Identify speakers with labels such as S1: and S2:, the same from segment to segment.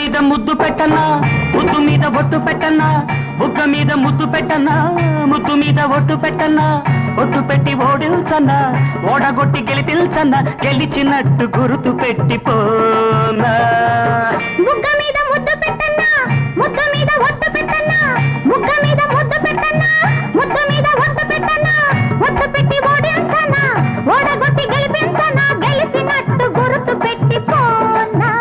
S1: మీద ముద్దు పెట్టనా ముద్దు మీద బొట్టు పెట్టనా బుగ్గ మీద ముద్దు పెట్టనా ముద్దు మీద ఒట్టు పెట్టనా ఒట్టు పెట్టి ఓడిల్చనా ఓడగొట్టి గెలిపిల్చనా గెలిచినట్టు గుర్తు పెట్టిపోనా
S2: బుగ్గ మీద ముద్దు పెట్టనా ముద్దు మీద ఒట్టు పెట్టనా బుగ్గ మీద ముద్దు పెట్టనా ముద్దు మీద ఒట్టు పెట్టనా ఒట్టు పెట్టి ఓడిల్చనా ఓడగొట్టి గెలిపించనా గెలిచినట్టు గుర్తు పెట్టిపోనా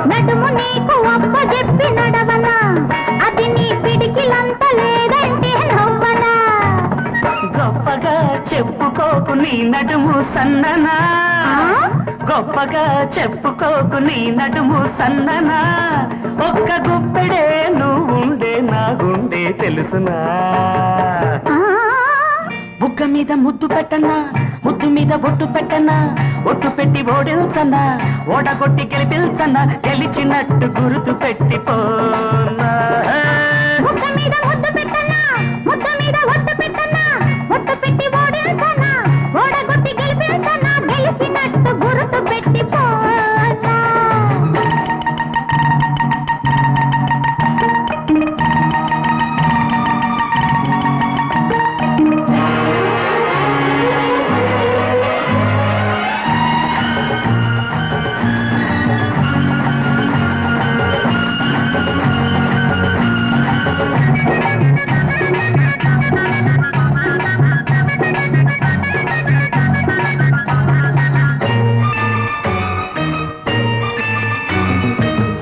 S2: నడుము నీకు అప్ప చెప్పి నడవనా అది నీ పిడికిలంత లేదంటే నవ్వనా
S1: గొప్పగా చెప్పుకోకు నీ నడుము సన్ననా గొప్పగా చెప్పుకోకు నీ నడుము సన్ననా ఒక్క గుప్పెడే నువ్వుండే నా గుండె తెలుసునా బుగ్గ మీద ముద్దు పెట్టనా ముద్దు మీద బొట్టు పెట్టనా ఒట్టు పెట్టి ఓడిల్చనా ఓడగొట్టి గెలిపిల్చనా గెలిచినట్టు గుర్తు పెట్టిపోనా
S2: బుగ్గ మీద ముద్దు పెట్టనా ముద్దు మీద ఒట్టు పెట్టనా ఒట్టు పెట్టి ఓడిల్చనా ఓడగొట్టి గెలిపిల్చనా గెలిచినట్టు గుర్తు పెట్టిపోనా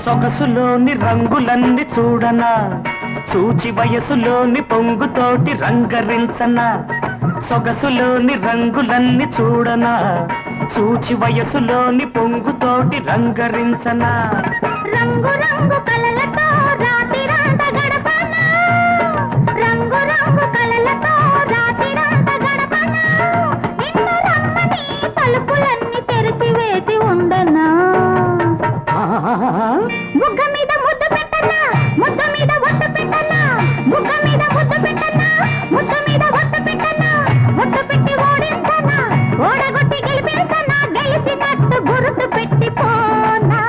S1: సొగసులోని రంగులన్నీ చూడనా చూచి వయసులోని పొంగుతోటి రంగరించనా సొగసులోని రంగులన్నీ చూడనా చూచి వయసులోని పొంగుతోటి రంగరించనా
S2: రంగు రంగు కలలతో రాతిరంత గడపనా రంగు రంగు కలలతో రాతిరంత గడపనా నిన్ను రమ్మని తలుపులన్నీ తెరిచి వేచి ఉండనా బుగ్గ మీద ముద్దు పెట్టనా ముద్దు మీద ఒట్టు పెట్టనా బుగ్గ మీద ముద్దు పెట్టనా ముద్దు మీద ఒట్టు పెట్టనా ఒట్టు పెట్టి ఓడించనా ఓడగొట్టి గెలిపించనా గెలిచినట్టు గుర్తు పెట్టిపోనా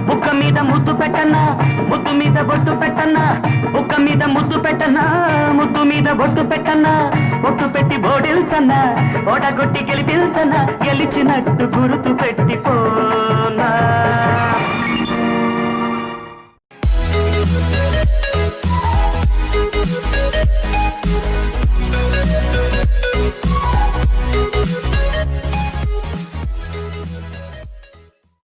S1: బుగ్గ మీద ముద్దు పెట్టనా ముద్దు మీద బొట్టు పెట్టనా బుగ్గ మీద ముద్దు పెట్టనా ముద్దు మీద బొట్టు పెట్టనా బొట్టు పెట్టి ఓడిల్చనా ఓడగొట్టి గెలిపిల్చనా గెలిచినట్టు గుర్తు పెట్టిపోనా